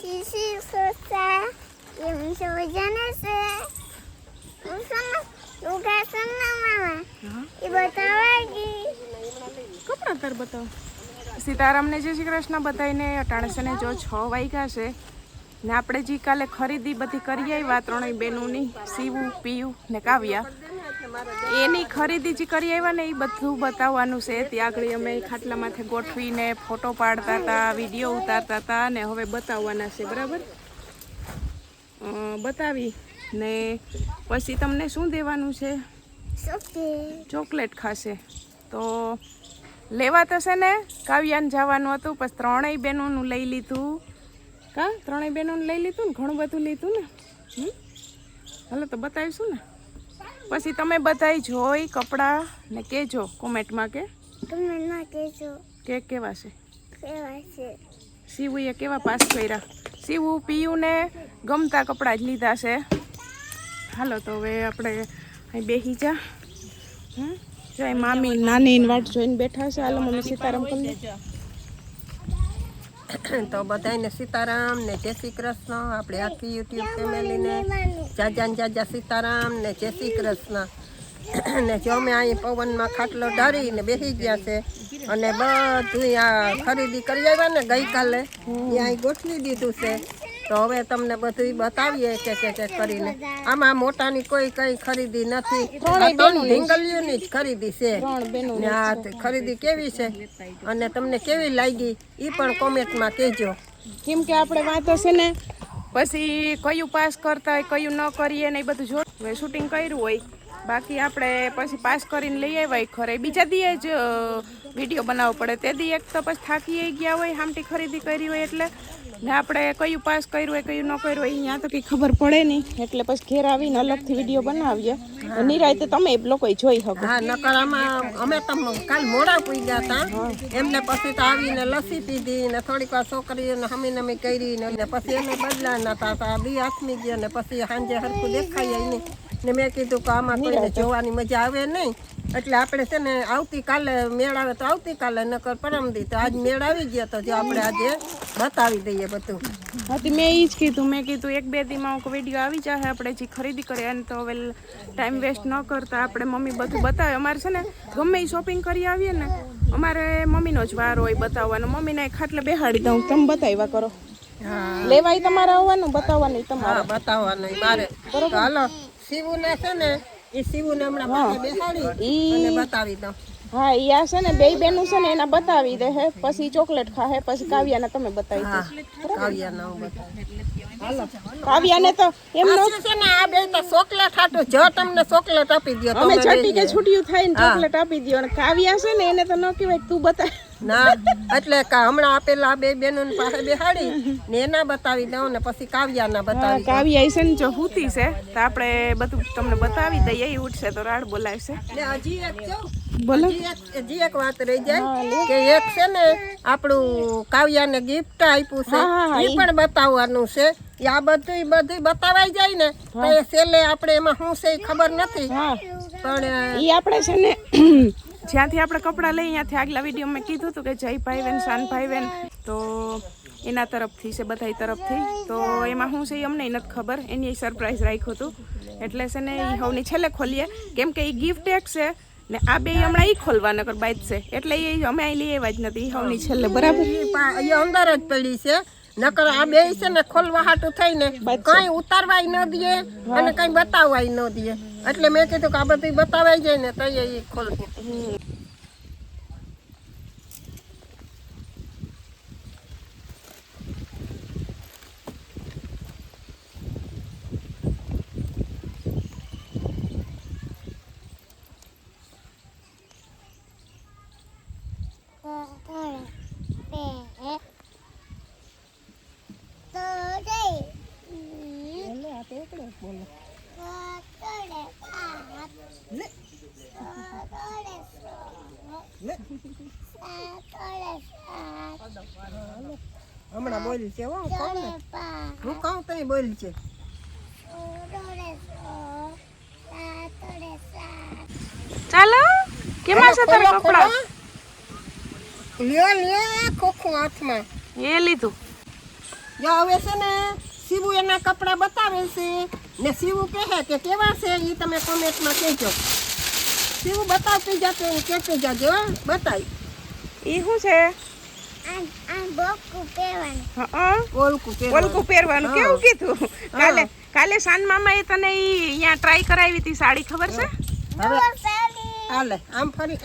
Sisi susah, yang sebenarnya sih, sana, juga sana mama, ibu tahu lagi. કપડા તાર બતાવો. સીતારામને જય શ્રી કૃષ્ણ બધાને. અટાણે ને જો 6 વાગ્યા છે ને આપણે જે કાલે ખરીદી બધી કરી આવ્યા ત્રણેય બહેનોની, સીવું, પીયું ને કાવ્યા, એની ખરીદી જે કરી આવ્યા ને એ બધું બતાવવાનું છે. ત્યાં આગળ અમે ખાટલા માથે ગોઠવીને ફોટો પાડતા હતા, વિડીયો ઉતારતા હતા ને હવે બતાવવાના છે. બરાબર, બતાવી ને પછી તમને શું દેવાનું છે? ચોકલેટ ખાશે. તો લેવા તો છે ને કાવ્યાને જવાનું હતું, પછી ત્રણેય બહેનોનું લઈ લીધું. ત્રણેય બહેનોનું લઈ લીધું ને, ઘણું બધું લીધું ને. હાલો તો બતાવીશું ને. પછી તમે બધાય જોઈ કપડાં ને કહેજો કોમેન્ટમાં કે કેવા છે. સીવુએ કેવા પાસ કર્યા. સીવું પીયું ને ગમતા કપડાં જ લીધા છે. હાલો તો હવે આપણે અહીં બેસી જા. જો મામી નાની વાટ જોઈને બેઠા છે. હાલો મમ્મી સીતારામ કરી તો બધાને સીતારામ ને જય શ્રી કૃષ્ણ. આપણે આખી યુટ્યુબ ફેમિલીને જાજા સીતારામ ને જય શ્રી કૃષ્ણ. ને જો અમે અહીં પવનમાં ખાટલો ઢારીને બેસી ગયા છે અને બધું આ ખરીદી કરી આવ્યા ને ગઈકાલે ત્યાં ગોઠવી દીધું છે. તો હવે તમને બધું બતાવીએ કે કરીને. આમાં મોટાની કોઈ કઈ ખરીદી નથી, ઢીંગલીઓની જ ખરીદી છે. ને આ ખરીદી કેવી છે અને તમને કેવી લાગી એ પણ કોમેન્ટમાં કહેજો. કેમ કે આપણે વાતો છે ને પછી કયું પાસ કરતા હોય કયું ન કરીએ ને એ બધું જો શૂટિંગ કર્યું હોય. બાકી આપણે પછી પાસ કરીને લઈ આવ્યા ખરે બીજા દીએ જ વિડીયો બનાવવો પડે. તે દી એક તો પછી થાકી ગયા હોય, હામટી ખરીદી કરી હોય એટલે ને આપણે કયું પાસ કર્યું હોય કયું ન કર્યું હોય અહીંયા તો કંઈ ખબર પડે નહીં. એટલે પછી ઘેર આવીને અલગથી વિડીયો બનાવીએ. નિરાયતે તમે લોકોએ જોઈ શકો. હા, નકર આમાં અમે તો કાલ મોડા પૂઈ ગયા હતા. એમને પછી તો આવીને લસ્સી પીધી ને થોડીક વાર છોકરીઓને હમી નમી કરી ને પછી એને બદલા નતા હતા. બી આથમી ગયા ને પછી સાંજે હરખું દેખાય નહીં. ને મેં કીધું કે આમાં કોઈને જોવાની મજા આવે નહીં, એટલે આપણે છે ને આવતીકાલે મેળ આવે તો આવતીકાલે, નકર પરમદી તો આજ મેળ આવી ગયા તો જો આપણે આજે બતાવી દઈએ બધું. હા, મેં એ જ કીધું. મેં કીધું 1-2 દીમાં વિડીયો આવી જાય આપણે જે ખરીદી કરીએ અને તો હવે ટાઈમ વેસ્ટ ન કરતા આપણે મમ્મી બધું બતાવે. અમારે છે ને ગમે એ શોપિંગ કરી આવીએ ને અમારે મમ્મીનો જ વાર હોય બતાવવાનો. મમ્મીને ખાટલે બેહાડી દઉં, તમે બતાવ્યા કરો. લેવાય તમારે આવવાનું, બતાવવાનું તમારે બતાવવાનું મારે. બરોબર, હાલો સીવુને છે ને એ સીવુને હમણાં પાસે બેસાડી અને બતાવી દઉં. હા, ઈ આ છે ને બે બેનું છે ને એના બતાવી દે હે, પછી ચોકલેટ ખાહે, પછી કાવ્યાને તમે બતાવી દો. કાવ્યાને હું બતાવી. હાલો કાવ્યાને તો એમનો છે ને આ બે તો ચોકલેટ હાટું જો તમને ચોકલેટ આપી દો. અમે છઠ્ઠી કે છૂટ્યું થાય ને ચોકલેટ આપી દો. અને કાવ્યા છે ને એને તો ન કહેવાય તું બતાવ ના, એટલે હમણાં આપેલા બે બેનો પાસે બેહાડી ને એના બતાવી દઉં ને પછી કાવ્યાના બતાવી. કાવ્યા છે ને જો હુતી છે તો આપણે બધું તમને બતાવી દઈએ. એ ઉઠશે તો રાડ બોલાવશે. ને હજી એક જો બોલો, હજી એક વાત રહી જાય કે એક છે ને આપણું કાવ્યાને ગિફ્ટ આપ્યું છે એ પણ બતાવવાનું છે. આ બધું બતાવાઈ જાય ને તો એ છેલ્લે આપણે એમાં શું છે એ ખબર નથી, પણ એ આપણે છે ને જ્યાંથી આપણે કપડાં લઈએ ત્યાંથી આગલા વિડીયો મેં કીધું હતું કે જય ભાઈબેન શાનભાઈબેન તો એના તરફથી છે, બધા તરફથી. તો એમાં શું છે એ અમને નથી ખબર, એની સરપ્રાઈઝ રાખ્યું હતું. એટલે છે ને એ હવની છેલ્લે ખોલીએ કેમ કે એ ગિફ્ટ એક છે ને આ બે હમણાં એ ખોલવા નકર બાદ છે એટલે એ અમે અહીં લઈ આવ્યા જ નથી. એ હવની છેલ્લે બરાબર એ અંદર જ પડી છે. નકર આ બે છે ને ખોલવા હાટું થઈને કઈ ઉતારવાય ન દે અને કઈ બતાવવાય ન દે. એટલે મેં કીધું કે આ બધું બતાવાઈ જાય ને તો એ ખોલવું. હમણાં બોલ છે હું કહું તો બોલ છે. ચાલો કેમાં છે તારા કપડા? લ્યો લ્યો ખોખું હાથમાં એ લીધું જો હવે છે ને શિવું એના કપડાં બતાવે છે ને શિવું કહે કે કેવા છે એ તમે કોમેન્ટમાં કહેજો. શિવું બતાવતી જતો કહેતી જાજો બતાવી. એ શું છે? આ બોકુ પહેરવાનું. હા ઓલકું પહેરવાનું. કેવું કીધું? કાલે સાન મામાએ તને અહીંયા ટ્રાય કરાવી હતી સાડી, ખબર છે? હાલે આમ ફરી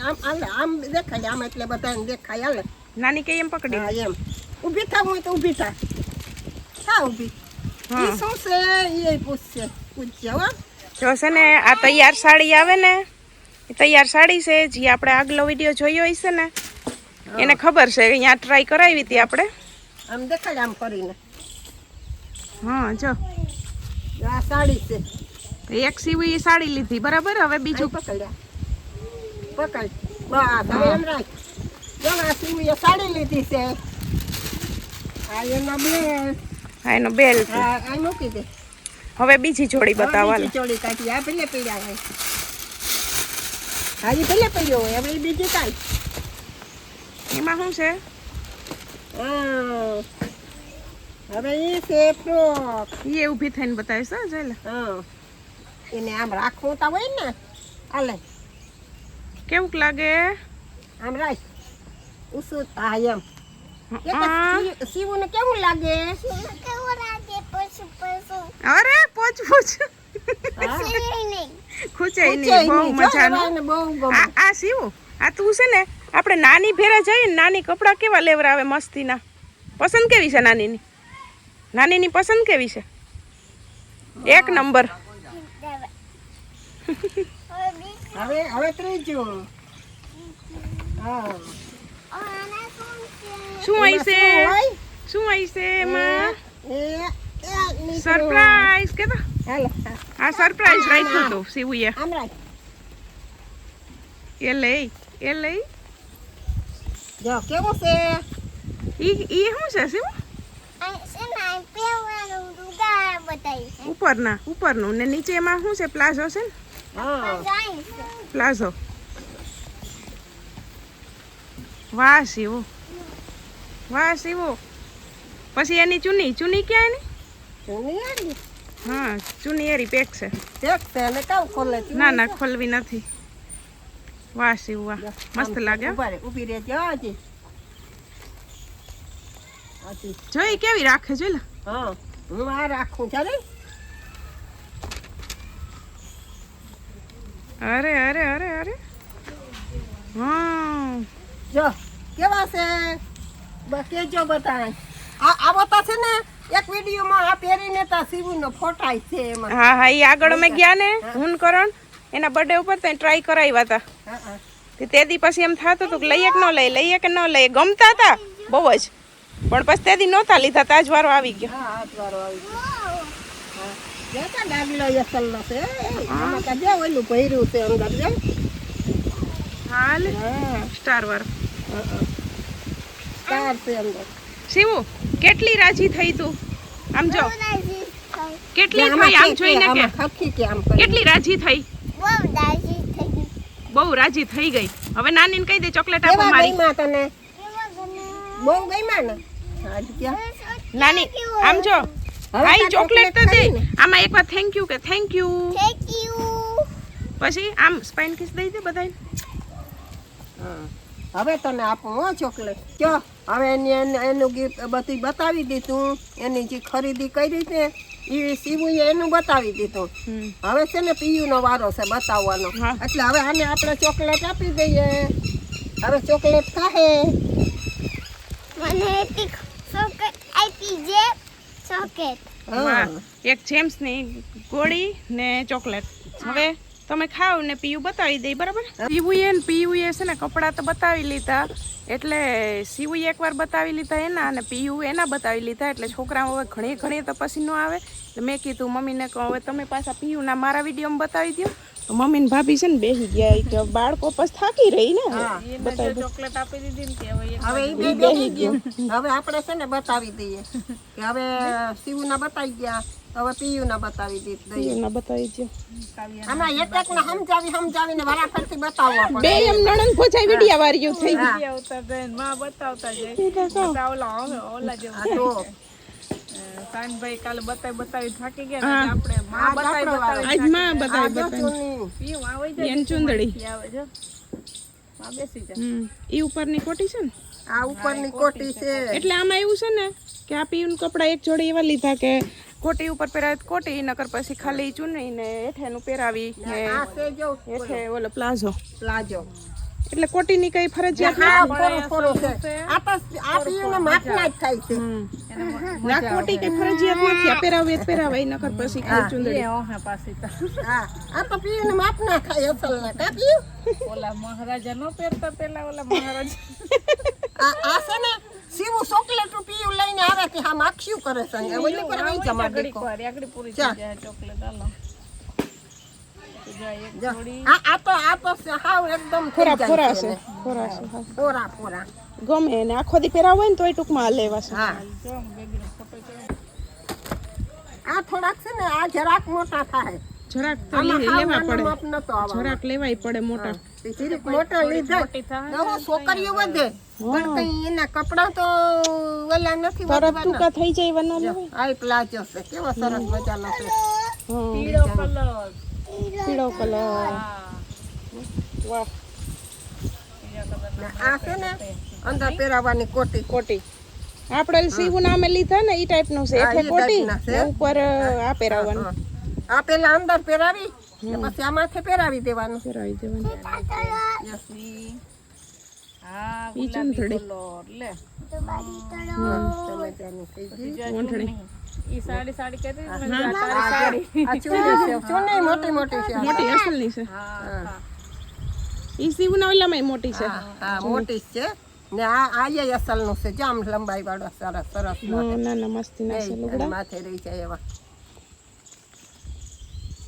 આમ દેખાય આમ એટલે બધાને દેખાય. હાલે નાની કે એમ પકડી. હા એમ ઊભી થાવ હોય તો ઊભી થા. થા ઊભી. ઈ શું છે એ પૂછશે હો. જો છે ને આ તૈયાર સાડી આવે ને, એ તૈયાર સાડી છે જે આપણે આગલો વિડીયો જોયો હશે ને એને ખબર છે. અહીંયા ટ્રાય કરાવી હતી આપણે. આમ દેખાય આમ કરીને. હા જો આ સાડી છે. એક સીવી સાડી લીધી બરાબર. હવે બીજું પકડ બસ હવે એમ રાખ. જો આ સીવી સાડી લીધી છે. આ એનો બેલ. હા એનો બેલ્ટ. હા આ મૂકી દે. હવે બીજી જોડી બતાવવા. બીજી જોડી કાઢી. આ ભલે પીડ્યા હોય. હા એ ભલે પડ્યો હોય. હવે બીજી કાઢ. એમાં શું છે? હવે એ છે ફ્રોક. એ ઊભી થઈને બતાવીશ. હા ચાલે. હા એને આમ રાખવું તો હોય ને. હાલે કેવું લાગે? આમ રાખ. ઉસું હા એમ. શિવું ને કેવું લાગે? કેવું લાગે? પશુ અરે પોચ ખૂચાઈ નહીં. બહુ મજાનું. આ શિવું, આ તું છે ને આપણે નાની ભેરા જઈએ ને, નાની કપડાં કેવા લેવરાવે મસ્તીના. પસંદ કેવી છે નાનીની? નાનીની પસંદ કેવી છે? એક નંબર. હવે ત્રીજું. હા શું આવી છે? શું આવી છે એમાં? સરપ્રાઈઝ કે તો આ સરપ્રાઈઝ રાખ્યું હતું શિવુએ. એ લઈ જો કેવું છે? ઈ શું છે શિવ? ઉપરનું ને નીચે એમાં શું છે? પ્લાઝો છે ને? પ્લાઝો. વાહ શિવો, વાહ શિવો. પછી એની ચુની ક્યાં એની? હા ચુની એરી પેક છે. ના ખોલવી નથી. વાહ શિવ વાહ, મસ્ત લાગે. ઊભી રહેજો હજી. જોઈ કેવી રાખે છે. હા હું આ રાખું ચાલે. અરે હા જો કેવા છે કેજો બતાય. આ બતા છે ને એક વિડીયોમાં આ પહેરીને તા શિવુનો ફોટાય છે એમાં. હા એ આગળ અમે ગયા ને હું કરણ એના બર્થડે ઉપર ત્યાં ટ્રાય કરાવ્યા હતા. તે દી પછી એમ થતું હતું કે લઈએ કે ન લઈએ. ગમતા હતા બહુ જ, પણ પછી તે દી નહોતા લીધા. તાજ વારો આવી ગયો. હા આજ વારો આવી ગયો. હા જેતા ડાગલો યસલનો છે. આમાં કા જે ઓલું ભર્યું છે અંદર જે. હાલ સ્ટાર વાળો. સ્ટાર છે અંદર. શિવુ કેટલી રાજી થઈ તું? આમ જો કેટલી થઈ. આમ જોઈને કે ખખી કે આમ કેટલી રાજી થઈ. બહુ રાજી થઈ ગઈ. હવે નાનીને કહી દે ચોકલેટ આપો મારી. તને બહુ ગઈમાં ને આજ ક્યાં નાની આમ જો ભાઈ ચોકલેટ તો દે. આમાં એકવાર થેન્ક યુ કે થેન્ક યુ. પછી આમ સ્પાઇન કિસ દઈ દે બધાને. હવે તને આપું હો ચોકલેટ. જો હવે એનું ગિફ્ટ બધું બતાવી દીધું. એની જે ખરીદી કરી છે એ શિવુએ એનું બતાવી દીધું. હવે છે ને પીયુનો વારો છે બતાવવાનો. એટલે હવે આને આપણે ચોકલેટ આપી દઈએ. હવે ચોકલેટ ખાહે. મને ચોકલેટ આપી જે. ચોકલેટ એક જેમ્સ ની ગોળી ને ચોકલેટ. હવે તમે ખાવ ને પીયુ બતાવી દે બરાબર. શિવુએ ને પીયુએ છે ને કપડાં તો બતાવી લીધા. એટલે શિવુએ એકવાર બતાવી લીધા એના અને પીયુ એના બતાવી લીધા. એટલે છોકરાઓ હવે ઘણી તો પછી ન આવે. એટલે મેં કીધું મમ્મીને કહું હવે તમે પાછા પીયુના મારા વિડીયોમાં બતાવી દો. તો મમ્મી ને ભાભી છે ને બેસી ગયા. બાળકો પછી થાકી રહી ને. ચોકલેટ આપી દીધી ને હવે બેસી ગયું. હવે આપણે છે ને બતાવી દઈએ કે હવે શિવુના બતાવી ગયા. હવે પીયુના બતાવી દઈએ. બતાવી દો. આમાં એક ને સમજાવીને વારાફરતી બતાવવા પડે. બે એમ નણંદ ભોજાઈ વિડિયા વાર્યું થઈ ગઈ. આ તો સાનભાઈ કાલે બતાવી થાકી ગયા હા. ને આપણે માં બતાવી આજ માં બતાવી બતાવી ચૂની પીવું આવી જાય એન ચુંદડી આવે જો માં બેસી જાય ઈ ઉપરની કોટી છે ને આ ઉપરની કોટી છે. એટલે આમાં એવું છે ને કે આ પીયું કપડા એક જોડે એવા લીધા કે કોટી ઉપર પહેરાવે તો કોટી નકર પછી ખાલી ચૂંટણી ને હેઠેનું પહેરાવી ને આ છે જો હેઠે ઓલો પ્લાઝો પ્લાઝો. એટલે કોટીની કઈ ફરજિયાત હા પૂરું છે. આ તો આ પીયુંના માપના જ થાય છે. ના કોટી કઈ ફરજિયાત નથી આ પહેરાવે તો પહેરાવે નકર પછી ખાલી ચુંદડી ઓહે પાછી તો હા આ તો પીયુંના માપના થાય અસલના. કા પીયું? ઓલા મહારાજા નો પહેરતા પેલા ઓલા મહારાજા આ છે ને સીવું ચોકલેટ પીયું લઈને આવે કે હા માખ્યું કરે છે. એ ઓલી પર આવી જમા ઘડીક દીકો. વાર એકડી પૂરી થઈ જાય ચોકલેટ હાલો તો જાય એક જો, થોડી આ તો હાવ એકદમ થઈ ફોરા જાય ફોરા છે છે ને. ફોરા છે હા. પોરા ગમે ને આખો દી પહેરાવ હોય ને તોય ટૂંકમાં લેવા છે હા જો બેગીનો ફોટો છે આ થોડાક છે ને આ જરાક મોટા થાય. જરાક તો આમાં હાવ લેવા નાનો પડે માપ નતો આવવાનો. જરાક લેવાય પડે મોટા તે જીરીક મોટા લીધા મોટી થાય તો હું છોકરીઓ વધે પણ કઈ એના કપડા તો ઓલા નથી તરત વધવાના. ટૂંકા થઈ જાય વના લેવાય આ પ્લાઝો છે કેવો સરસ મજાનો છે. હા પીળો કલર પીળો કલર વાહ ને આ છે ને અંદર પહેરાવાની કોટી કોટી આપણે સીવું નામે લીધા ને ઈ ટાઈપ નું છે હા, એટલે ઈ કોટી ટાઈપના છે. ને ઉપર આ પહેરાવવાનું હા. આ પેલા અંદર પહેરાવી ને પછી આ માથે પહેરાવી દેવાનું. પહેરાવી દેવાનું હા ઈ ગુલાબી ચૂંદડી. કલર લે ટમેટાની થઈ ગઈ. ઓંઠણી ઈ સાડી કહેતી હતી ને, આ તારી સાડી આ ચૂંડી છે. ચૂંડી મોટી મોટી છે. મોટી અસલની છે હા ઈ સીવું ના ઓલામાં મોટી છે હા મોટી જ છે ને આ અસલનું છે. જામ લંબાઈ વાળો સરસ સરસ હા, ના ના મસ્તી ના છે અને લુગડા માથે રહી જાય એવા.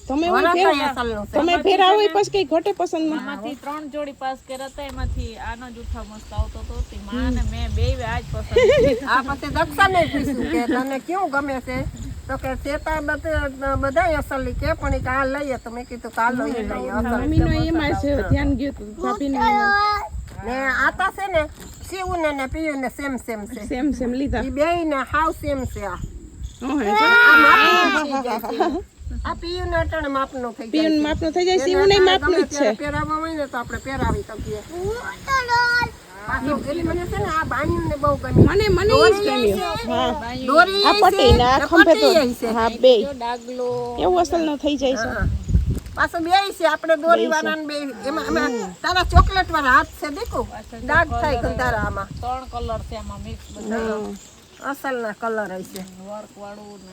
તમે એવું વરસાય પહેર- અસલનું છે. તમે પહેરાવો ઈ પછી કઈ ઘટે પસંદ ના આમાંથી 3 જોડી પાસ કર્યા હતા એમાંથી આનો જૂઠા મસ્ત આવતો હતો તે માને મેં બેય આજ પસંદ આ પછી દક્ષાને પૂછ્યું કે તને કેવું ગમે છે તો કે ચેતા બધા અસલી કે પણ ઈ કે આ લઈએ તો મેં કીધું કે આ લઈએ અસલ. મમ્મીનો એમાં જ ધ્યાન ગયું હતું ભાભીને ને આ તો છે ને સીવું ને પીયું ને સેમ છે. સેમ સેમ લીધા ઈ બેય ને હાવ સેમ છે. ઓહે આ માપનું થઈ જાય. આ પીયું ને અટણ માપનું થઈ જાય. પીયું માપનું થઈ જાય સીવું નહીં માપનું જ છે પહેરાવવા હોય ને તો આપણે પહેરાવી શકીએ. પાછું એલી મને છે ને આ બાંયું ને બહુ ગમી. મને ઈ જ ગમ્યું હા દોરી આ પટ્ટી ને આ ખંભે તો છે. હા બે ડાગલો એવું અસલ નો થઈ જાય છે હા. પાછું બે છે આપણે દોરી વાળા ને બે એમાં તારા ચોકલેટ વાળા હાથ છે દેખો ડાઘ થાય કે તારા આમાં 3 કલર છે આમાં મિક્સ બધા અસલ ના કલર હશે. વર્ક વાળું ને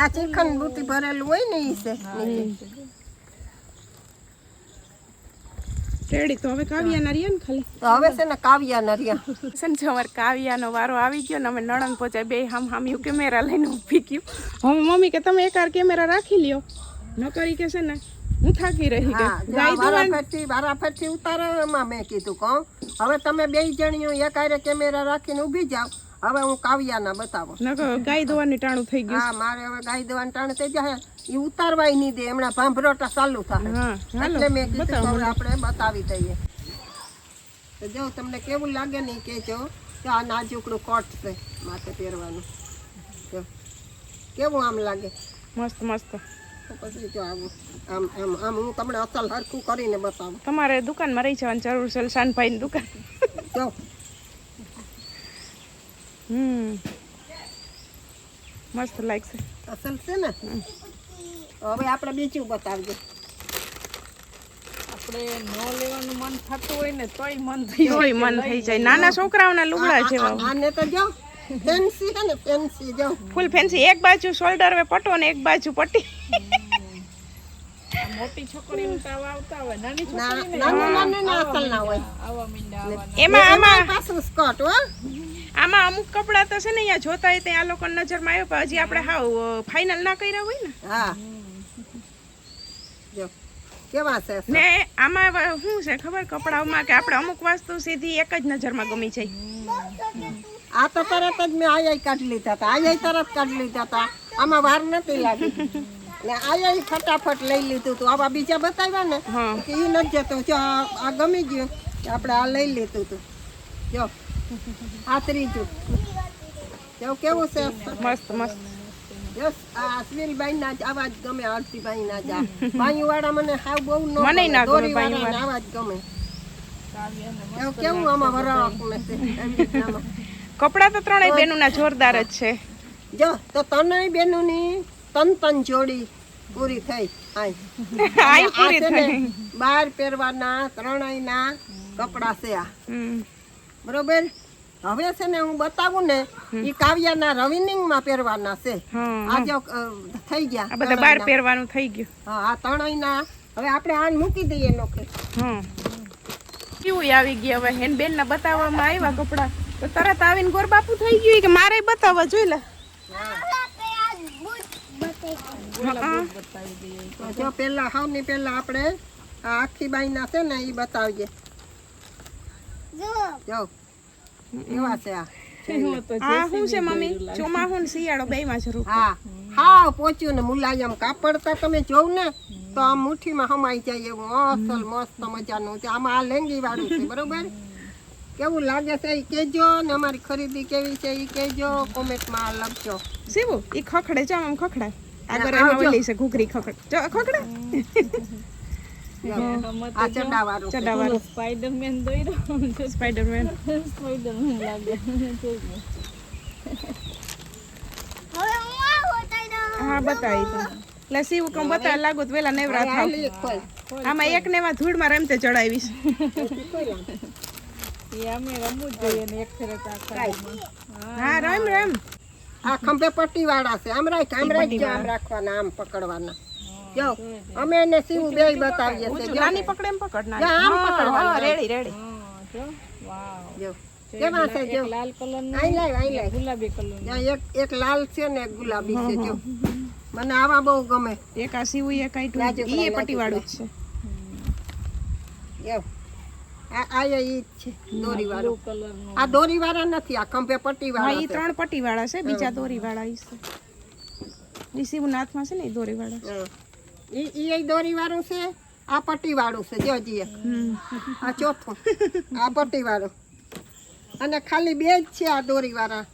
આ ચીખન બુટી ભરેલું હોય ને ઈ છે નીચે. રેડી તો હવે કાવ્યા ના રહ્યા ને ખાલી તો હવે છે ને કાવ્યા નરિયા સંજવાર કાવ્યાનો વારો આવી ગયો ને અમે નણંદ પહોંચ્યા બે હામ્યું કેમેરા લઈને ઊભી ગયું હવે મમ્મી કે તમે એકાર કેમેરા રાખી લ્યો ન કરી કે છે ને હું થાકી રહી કે ગાય દોવાન વારાફરથી ઉતારવામાં મેં કીધું કહું હવે તમે બે જણીઓ એક હારે કેમેરા રાખીને ઊભી જાઓ. હવે હું કાવ્યાના બતાવો. ન ગાય દોવાની ટાણું થઈ ગયું હા મારે હવે ગાય દવાનું ટાણ થઈ જાય એ ઉતારવાય નહીં દે હમણાં ભાંભરોટા ચાલુ થાય હા હાલો એટલે મેં કીધું હવે આપણે બતાવી દઈએ. તો જો તમને કેવું લાગે ને ઈ કહેજો કે આ નાજુકડું કોટ છે માથે પહેરવાનું. જો કેવું આમ લાગે મસ્ત મસ્ત તો પછી જો આવું આમ હું તમને અસલ હરખું કરીને બતાવું. તમારે દુકાનમાં રહી જવાની જરૂર છે શાનભાઈની દુકાન જો મસ્ત લાગશે અસલ છે ને. હવે આપણે બીજું બતાવજો. આપણે નો લેવાનું મન થતું હોય ને તોય મન થઈ તોય મન થઈ જાય નાના છોકરાઓના લુગડા જેવા આને તો જો ફેન્સી છે ને ફેન્સી જો ફૂલ ફેન્સી એક બાજુ શોલ્ડર વે પટો ને એક બાજુ પટ્ટી મોટી છોકરીને તાવ આવતા હોય નાની છોકરીને નાની અસલ ના હોય. આવા મીંડા આવા એમાં આમાં પાછું સ્કર્ટ હો. આમાં અમુક કપડા તો છે ને અહીંયા જોતા હોય ત્યાં આ લોકો નજરમાં આવ્યો પણ હજી આપણે હાવ ફાઇનલ ના કર્યા હોય ને હા જો કેવા છે ને આમાં શું છે ખબર કપડાઓમાં કે આપણે અમુક વસ્તુ સીધી એક જ નજરમાં ગમી જાય આ તો તરત જ મેં આયા કાઢી લીધા હતા. આયા તરત કાઢી લીધા હતા. આમાં વાર નથી લાગી ને આયા ફટાફટ લઈ લીધું હતું. આવા બીજા બતાવ્યા ને હા કે ઈ નથી જતો. જો આ ગમી ગયું આપણે આ લઈ લીધું હતું. જો આ ત્રીજું જો કેવું છે મસ્ત મસ્ત યસ આ અશ્વિલભાઈ ના જ આવા જ ગમે, આરતીભાઈ ના જ બાયું વાળા મને હાવ બહુ ન મને ના ગમે દોરી બાયું વાળા આવા જ ગમે. એવું કેવું આમાં વરાળકું છે એવી રીતનામાં. કપડાં તો ત્રણેય બેનોના જોરદાર જ છે. જો તો ત્રણેય બેનોની તન જોડી પૂરી થઈ. આઈ પૂરી થઈ. બહાર પહેરવાના ત્રણેયના કપડા છે આ, બરોબર. હવે છે ને હું બતાવું ને ઈ કાવ્યાના રવિનિંગ માં પહેરવાના છે. આ જો થઈ ગયા આ બધા બહાર પહેરવાનું થઈ ગયું. હા આ ત્રણેયના હવે આપણે આને મૂકી દઈએ નોખે. કેવું આવી ગઈ હવે હેન બેન ના બતાવવામાં આવ્યા કપડા તો તરત આવીને ગોર બાપુ થઈ ગયું કે મારે બતાવવા જોઈ લે. જો પેલા હાવની પેલા આપણે આ આખી બાઈના છે ને ઈ બતાવીએ. જો એવા છે આ. આ શું છે મમ્મી? ચોમાહું ને શિયાળો બેયમાં જરૂર. હા હા પોચ્યું ને મુલાયમ કાપડતા તમે જોવ ને તો આ મુઠ્ઠીમાં હમાઈ જાય એવું અસલ મસ્ત મજાનું છે. આમાં આ લેંગી વાળું છે, બરોબર. કેવું લાગે છે એ કહેજો ને અમારી ખરીદી કેવી છે એ કહેજો, કોમેન્ટમાં લખજો. શિવું ઈ ખખડે છે આમ ખખડાય. આગળ એમાં ઓલી છે ઘૂઘરી ખખડ. જો ખખડે. આ ચડાવાળું છે. ચડાવાળું સ્પાઈડરમેન દોર્યો. સ્પાઈડરમેન. સ્પાઈડરમેન લાગે. હા બતાવી તો. એટલે શિવ કમ બતાવ લાગુ તો વેલા નેવરા થાવ. આમાં એક ને એમાં ધૂળમાં રમતે ચડાવીશ. એ અમે રમવું જ જોઈએ ને એક ફેરત આખા. હા રમ. આ ખંભે પટ્ટી વાળા છે. આમ રાખ આમ રાખવાના, આમ પકડવાના. જો અમે એને સીવું બે બતાવીએ છે. નાની પકડે એમ પકડ જો આમ પકડવાના. રેડી. જો વાવ. જો કેવા છે જો લાલ કલર નું, આઈ લાય ગુલાબી કલર નું. એક લાલ છે ને એક ગુલાબી છે. જો મને આવા બહુ ગમે. એક આ સીવું એક આઈટું ઈ એ પટ્ટી વાળું જ છે. જો આ ઈ છે દોરી વાળો કલર નું. આ દોરી વાળા નથી, આ ખંભે પટ્ટી હા વાળા ઈ ત્રણ પટ્ટી વાળા છે, બીજા દોરી વાળા ઈ છે. ઈ સીવું નાથમાં છે ને ઈ દોરી વાળા છે. ઈ દોરી વાળું છે, આ પટ્ટી વાળું છે. જો જી આ ચોથું આ પટ્ટી વાળું, અને ખાલી બે જ છે આ દોરી વાળા.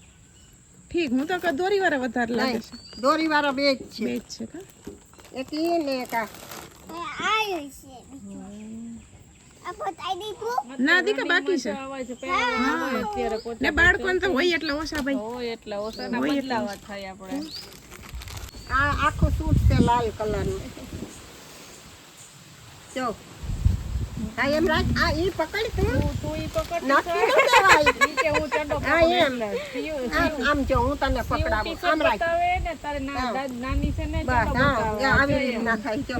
ઠીક, હું તો ક દોરી વાળા વધારે લાગે છે. દોરી વાળા બે જ છે. બે જ છે કા? એક ઈ ને એક આ. ના દીકા બાકી છે. આવે છે પહેલા હોય અત્યારે પોતે ને બાળકોને તો હોય એટલે ઓછા ભાઈ. હોય એટલે ઓસાના બદલાવા થાય આપણે. આ આખું સૂટ છે લાલ કલરનું. જો હા એમ રાખ. આ ઈ પકડ તું ઈ પકડ નાખી ન દેવાય. નીચે હું ચડો હા એમ આમ જો હું તને પકડાવું. આમ રાખ. બતાવે ને તારે નાની છે ને બસ ચડો હા બતાવે. આવી રીતના થાય. જો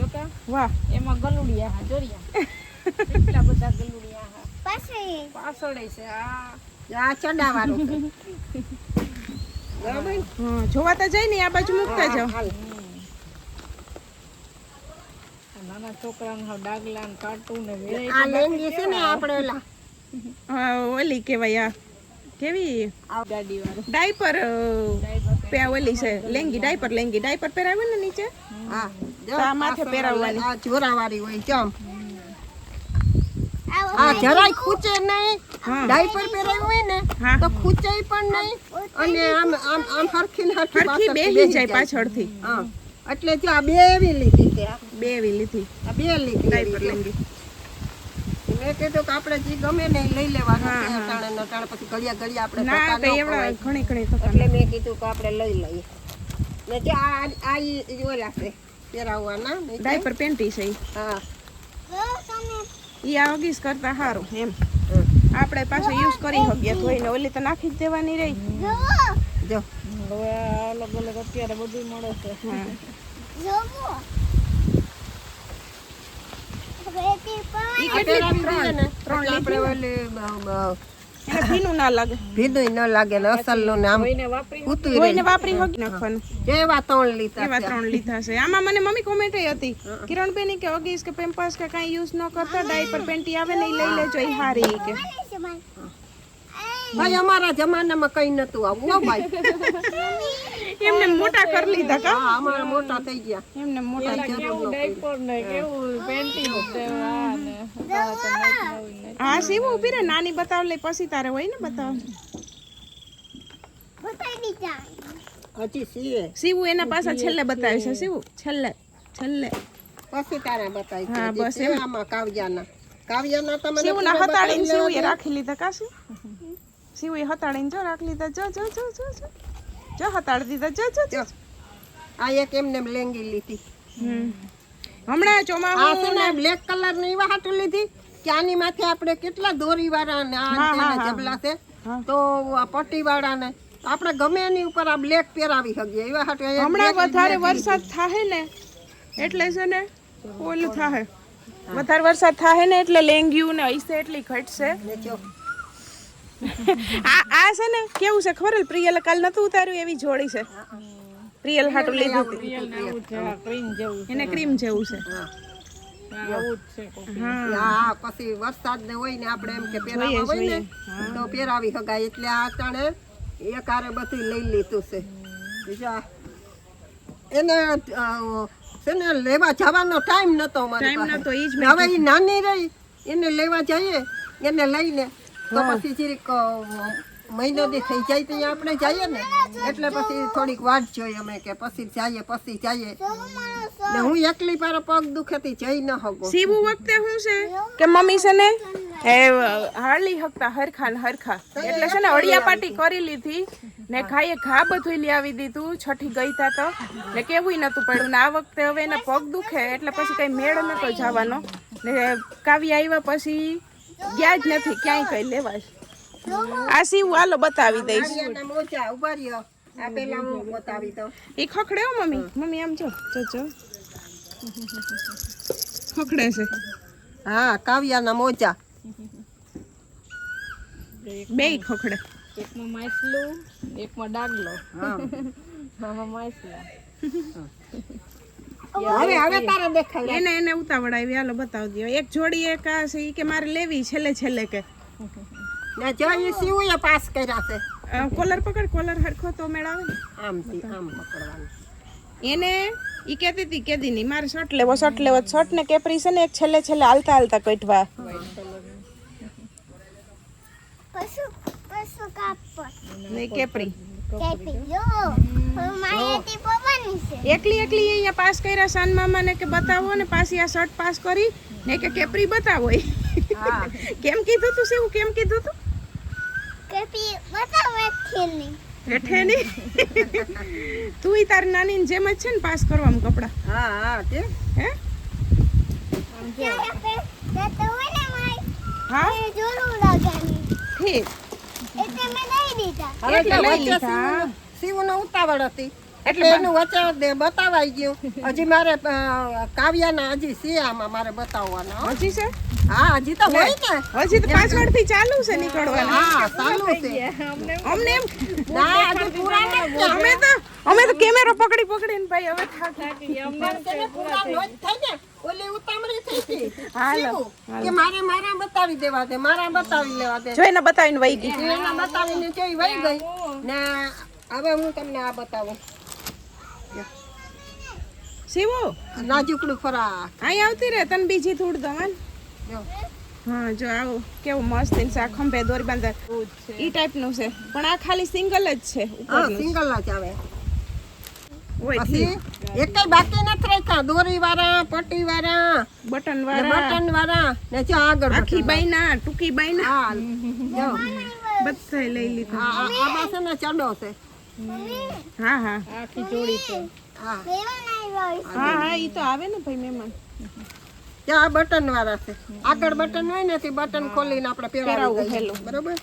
વાહ. એમાં ગલુડિયા હા જોરિયા. એટલા બધા ગલુડિયા હા. પાછળ છે આ. આ ચડાવવાનું છે. બરાબર. હા જોવા તો જઈ ને આ બાજુ મૂકતા જાવ. હાલ. નાના છોકરાને હાવ ડાગલા ને કાટું ને આ લેંગી છે ને આપણે ઓલા ઓલી કેવાય આ કેવી ગાડી વાળું ડાયપર પે ઓલી છે લેંગી ડાયપર પહેરાવે ને નીચે. હા જો તો આ માથે પહેરાવવાની. આ જોરાવાળી હોય ચમ. આ જરાય ખૂચે નહીં. ડાયપર પહેરાવ્યું હોય ને હા. તો ખૂચે પણ નહીં, અને આમ આમ આમ હરખી હરખી બેહી જાય પાછળથી. હા એટલે જો આ બે એવી લીધી છે. બે એવી લીધી આ બે લીધી ડાયપર એવી. લેંગી. મેં કીધું કે આપણે જે ગમે ને એ લઈ લેવાનું છે. અટાણે ને અટાણે પછી ઘડિયા આપણે ના ધક્કા ન કઈ એવડા ખવાય. ઘણી તો એટલે મેં કીધું કે આપણે લઈ લઈએ. ને જે આ ઈ ઓલા છે પહેરાવવાના નીચે. ડાયપર પેન્ટી છે ઈ. હા ઈ આ વગીસ કરતા સારું એમ. આપણે પાછો યુઝ કરી શકીએ ધોઈને. ઓલી તો નાખી જ દેવાની રહી. જો હવે અલગ અલગ અત્યારે બધું મળે છે. હા. ઈ કેટલી? ત્રણ આપણે ઓલી એને ભીનું ના લાગે. ભીનું ન લાગે ને અસલનું ને આમ કોઈને વાપરી ઉતરી કોઈને વાપરી હકી નાખવાનું. એવા 3 લીધા એવા છે. 3 લીધા છે. આમાં મને મમ્મી કોમેન્ટ હતી કિરણબેન કે વગીસ કે પેમ્પર્સ કે કાંઈ યુઝ ન કરતા ડાયપર પેન્ટી આવે ને ઈ લઈ લેજો ઈ હારી કે. ભાઈ અમારા જમાનામાં કઈ નતું આવું હો ભાઈ. એમને મોટા કરી લીધા કા. હા અમારા મોટા થઈ ગયા. એમને મોટા કેવું ડાયપર ને કેવું પેન્ટી છે આ ને તારા તો નવી ને હા સીવું ઊભી રે નાની બતાવ લે પછી તારે હોય ને બતાવ. હજી સીએ સીવું એના પાછા છેલ્લે બતાવે છે. સીવું છેલ્લે છેલ્લે પછી તારે બતાવી હા, છે બસ જે એમ. આમાં કાવ્યાના તમને સીવું ના પૂરા હતાડીને બતાવી સીવું એ લેવા રાખી લીધા કાશી. સીવું એ હતાડીને જો રાખી લીધા. જો જો જો જો જો જો હતાડી દીધા. જો જો જો. આ એક એમને એમ લેંગી લીધી હમણાં આ છે ચોમાસું ને બ્લેક કલર ની એવા હાટું લીધી કે આની માથે આપણે કેટલા દોરી વાળા ને આ હા, ને હા, તેને હા. જબલા છે હા. તો આ પટ્ટી વાળા ને આપણે ગમે એની ઉપર આ બ્લેક પહેરાવી શકીએ એવા હાટું અહીંયા હમણાં black વધારે black વરસાદ થાય ને એટલે છે ને ઓલું થાય. વધારે વરસાદ થાય ને એટલે લેંગ્યું ને હઈસે એટલી ઘટશે. ને જો આ છે ને કેવું છે ખબર પ્રિયલ કાલ નતું ઉતાર્યું એવી જોડી છે. પ્રિયલ હાટું લીધું હતું. આવું છે આ ક્રીમ જેવું એને ક્રીમ જેવું છે. આવું જ છે કોક. હા પછી વરસાદ ને હોય ને આપણે એમ કે પહેરાવા હોય ને તો પહેરાવી શકાય એટલે આ તાણે એક હારે બધું લઈ લીધું છે બીજા એને છે ને લેવા જવાનો ટાઈમ નતો અમારી ટાઈમ નતો, ઈ જ પાસે. હવે ઈ નાની રહી એને લેવા જઈએ એને લઈને તો પછી જરીક મહિનો દી થઈ જાય તો આપણે જઈએ ને એટલે પછી થોડીક વાટ જોઈએ અમે કે પછી જઈએ ને હું એકલી પારો પગ દુખેથી જઈ ન હગો સીવું વખતે શું છે કે મમ્મી છે ને એ હાલી હકતા હરખા ને હરખા એટલે છે ને અડિયા પાટી કરી લીધી ને ખાઈએ ઘા બધું લઈ આવી દીધું. છઠ્ઠી ગઈ તા તો ને કેવું નતું પડ્યું ને આ વખતે હવે એના પગ દુખે એટલે પછી કઈ મેળ નતો જવાનો ને કાવ્ય આવ્યા પછી ગયા જ નથી ક્યાંય કઈ લેવા. આ સીવું હાલો બતાવી દઈશ. કાવ્યાના મોજા ઉભા રહ્યો આ પેલા હું બતાવી દઉં એ ખખડે હો મમ્મી. મમ્મી આમ જો જો જો ખખડે છે. હા કાવ્યાના મોજા બેય ખખડે. એકમાં માછલું એકમાં ડાગલો હા આમાં માછલા હવે તારે દેખાય એને ઉતાવળ આવી હાલો બતાવી દો. એક જોડી એક આ છે ઈ કે મારે લેવી છેલ્લે કે ને જો ઈ સીવું પાસ કર્યા છે કોલર પકડ કોલર હરખો તો મેળાવે ને. આમથી આમ પકડવાનું એને ઈ કહેતી હતી કેદી ની મારે શર્ટ લેવો શર્ટ ને કેપરી છે ને એક છેલ્લે હાલતા કટવા પશુ કાપડ ને કેપરી કેપી જો માયાથી પવાની છે એકલી અહીંયા પાસ કર્યા સાન મામા ને કે બતાવો ને પાછી આ શર્ટ પાસ કરી ને કે કેપરી બતાવો. હા કેમ કીધું તું સેવું કેમ કીધું તું કેપી બતાવે ખેલની હેઠે ની તું ઈ તાર નાની જેમ જ છે ને પાસ કરવામાં કપડા હા તે હે તે તો મને માય હા એ જોરું લગાની ઠીક એટલે મેં દઈ દીધા હવે એટલે તો લઈ વચ્ચે લીધા. સીવું ઉતાવળ હતી એટલે એનું વચ્ચે બતાવાઈ ગયું હજી મારે કાવ્યાના હજી છે આમાં મારે બતાવવાના હો. હજી છે હા હજી તો હોય ને હજી તો પાછળ થી ચાલુ છે નીકળવાનું. હા ચાલુ છે અમને એમ ના હજી પૂરા નથી થયા. અમે તો કેમેરો પકડીને ભાઈ હવે થાકી તેને પૂરા નોંધ થઈ ને ઓલી ઉતામળી થઈ હતી હાલો, સીવું કે મારા બતાવી દેવા દે મારા બતાવી લેવા દે જોઈને બતાવીને વહી ગઈ. એના બતાવીને જોઈ વહી ગઈ ને હવે હું તમને આ બતાવું શિવો નાજુકડું ફરા અહીં આવતી રે તને બીજી થોડ દવાન. જો હા જો આવો કેવું મસ્ત છે આ ખંભે દોરી બાંધા ઈ ટાઈપ નું છે પણ આ ખાલી સિંગલ જ છે હા ઉપરનું. સિંગલ જ આવે ઓય પછી એકેય બાકી નથી રાખ્યા દોરી વાળા પટ્ટી વાળા બટન ને વાળા બટન વાળા ને જો આગળ આખી બટન બાઈના ટૂંકી બાઈના હા જો બધાય લઈ લીધું. આ પાસે ને ચડો છે હા હા આખી જોડી છે હા હા ઈ તો આવે ને ભાઈ મહેમાન ત્યાં આ બટન વાળા છે આગળ બટન હોય ને તે બટન ખોલીને આપણે પહેરાવું પહેરાવું હેલું. બરોબર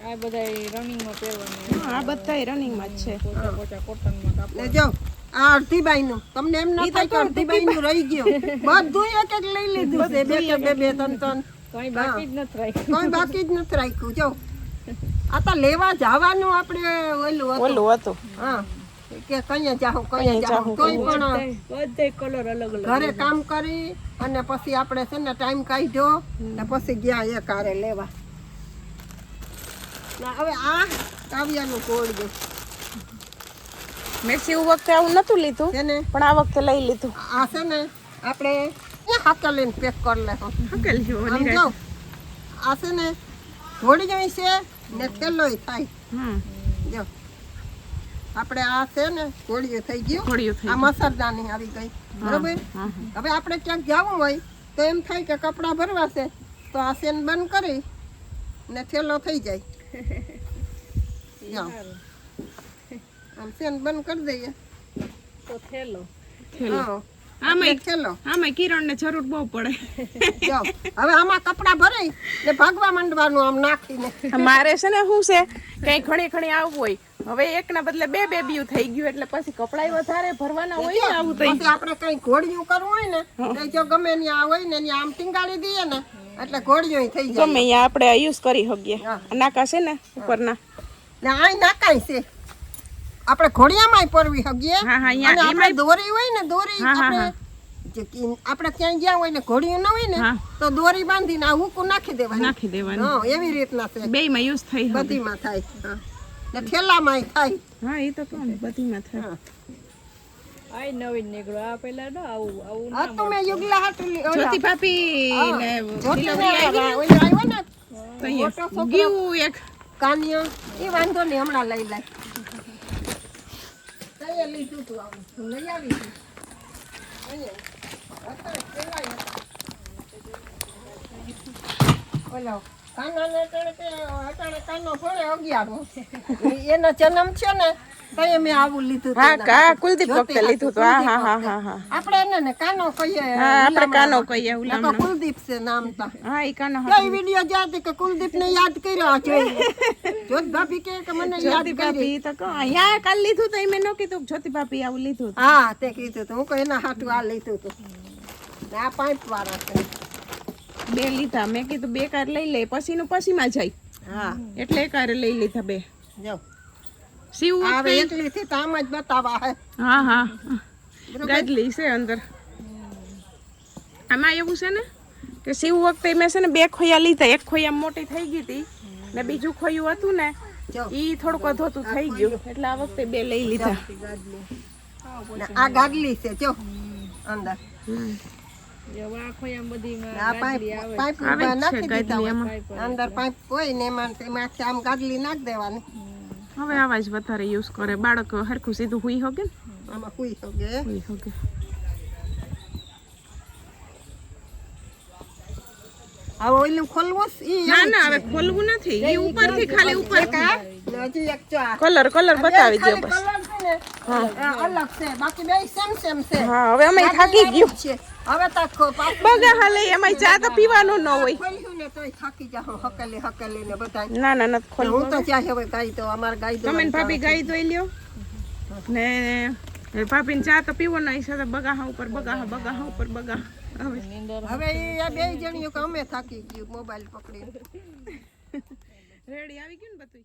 આ બધા રનિંગમાં પહેરવાની હા આ બધાય રનિંગમાં જ છે. પોચા કોટનમાં કાપ ને જો આ અડધી બાઈનું તમને એમ ન થાય કે અડધી બાઈનું રહી ગયું બધું એક એક લઈ લીધું છે બે ત્રણ કઈ બાકી જ નથી રાખ્યું કોઈ બાકી જ નથી રાખ્યું જો આ તો લેવા જવાનું આપણે ઓલું હતું ઓલું હતું હા કે કઈ જાઉં કોઈ પણ બધે કલર અલગ અલગ ઘરે કામ કરી અને પછી આપણે છે ને ટાઈમ કાઢ્યો ને પછી ગયા એક હારે લેવા ને હવે આ કાવ્યાનું કોડ જો મેં સીવ વખતે આવું નતું લીધું છે ને પણ આ વખતે લઈ લીધું. આ છે ને આપણે હાકલીને પેક કરી લેવું હકેલ જો આમ જો આ છે ને થોડી જોઈ છે ને થેલોય થાય હમ જો આપણે આ છે ને ઘોડિયું થઈ ગયું, ઘોડિયું થઈ આ મસરદાની આવી ગઈ, બરોબર. હવે આપણે ક્યાંક જવું હોય તો એમ થાય કે કપડાં ભરવા છે તો આ સેન બંધ કરી ને થેલો થઈ જાય. જાઓ આમ સેન બંધ કરી દઈએ તો થેલો. હા આમાં થેલો. આમાં કિરણ ને જરૂર બહુ પડે. જાઓ હવે આમાં કપડાં ભરી ને ભાગવા માંડવાનું આમ નાખીને. મારે છે ને શું છે કઈ ઘણી ઘણી આવવું હોય, હવે એકના બદલે બે બેબીયું થઈ ગયું એટલે પછી કપડાય વધારે ભરવાના હોય ને આવું થઈ. પછી આપણે કઈ ઘોડિયું કરવું હોય ને તો જો ગમે ત્યાં હોય ને ત્યાં આમ ટીંગાડી દઈએ ને એટલે ઘોડિયું થઈ જાય. ગમે અહીંયા આપણે યુઝ કરી શકીએ. નાકા છે ને ઉપરના ને આ નાકાય છે આપણે ઘોડિયામાંય પરવી શકીએ. હા હા અને અહીંયા આપણે દોરી હોય ને દોરી હા, હા, આપણે ક્યાંય ગયા હોય ને ઘોડિયું ન હોય ને હા. તો દોરી બાંધીને આ હુકું નાખી દેવાનું. નાખી દેવાનું. હા એવી રીતના છે, બેયમાં યુઝ થઈ શકે. બધીમાં થાય. હા ને ઠેલામાંય થાય. હા એ તો કહું ને બધીમાં થાય. આય નવીન નીકળો આ પેલા ન આવું આવું હા તો મેં યુગલા હાટલી જ્યોતિ ભાભી ને આવ્યો ને તો અહીંયા ગયું એક કાનિયો એ વાંધો નહીં હમણાં લઈ લે. તઈએ લીધું તું આવું લઈ આવી તું. ઓલો કાનાને અટાણે કાનો ભણે 11મો એનો જન્મ છે ને તો મેં આવું લીધું તું. હા કા કુલદીપ વખતે લીધું તો હા હા હા હા હા આપણે એને ને કાનો કહીએ. હા આપણે કાનો કહીએ નકર ઉલામણો. કુલદીપ છે નામ તા. હા ઈ કાનો કઈ વિડિયો જાતે કે કુલદીપ ને યાદ કર્યો જોઈ. જોત ભાભી કે મને યાદ જ્યોતિ કરી. ભાભી તો કહો અહીંયા કાલ લીધું તો મેં નો કીધું કે જ્યોતિ ભાભી આવું લીધું. હા તે કીધું તું હું કહું એના હાટું આ લીધું તું. ને આ 5 વાળા છે. બે લીધા મેં કીધું બે કાર લઈ લે પછી નું પછીમાં જાય હા એટલે એક કાર લઈ લીધા બે. જો શિવ હવે એટલી થી તો આમ જ બતાવા હે. હા હા ગાજલી છે અંદર. આમાં એવું છે ને કે શિવ વખતે મેં છે ને બે ખોયા લીધા, એક ખોયા મોટી થઈ ગઈ હતી ને બીજું ખોયું હતું ને જો ઈ થોડુંક અધોતું થઈ ગયું એટલે આ વખતે બે લઈ લીધા. ને આ ગાગલી છે જો અંદર. જેવા આખો એમ બધીમાં ને આ પાઇપ પાઇપ નાખી દીધા હોય. અંદર પાઇપ હોય ને એમાંથી આમ ગાગલી નાખ દેવાની. હવે આવા જ વધારે યુઝ કરે બાળક હરખું સીધું હુઈ હોગે ને આમાં હુઈ શકે. હુઈ હોગે. હવે ઓલું ખોલવું ઈ ના ના હવે ખોલવું નથી, ઈ ઉપરથી ખાલી ઉપર હજી એક જો આ કલર કલર બતાવી દો બસ. કલર છે ને અલગ છે બાકી બે સેમ સેમ છે. હા હવે અમે થાકી ગયું છે હવે તો પાછું બગા હાલે એમાં ચા તો પીવાનું ન હોય. ખોલ્યું ને તોય થાકી જાઉં હકેલી ને બધા. ના ના નથી હું ખોલવું. તો ત્યાં હવે ગાય તો અમાર ગાય તો તમે ને ભાભી ગાઈ ધોઈ લ્યો ને ભાભી ચા તો પીવો નહીં સાથે બગાહા ઉપર બગાહા ઉપર બગા. હવે એ બે જણીઓ કે અમે થાકી ગયું મોબાઈલ પકડીને. રેડી આવી ગયું ને બધું.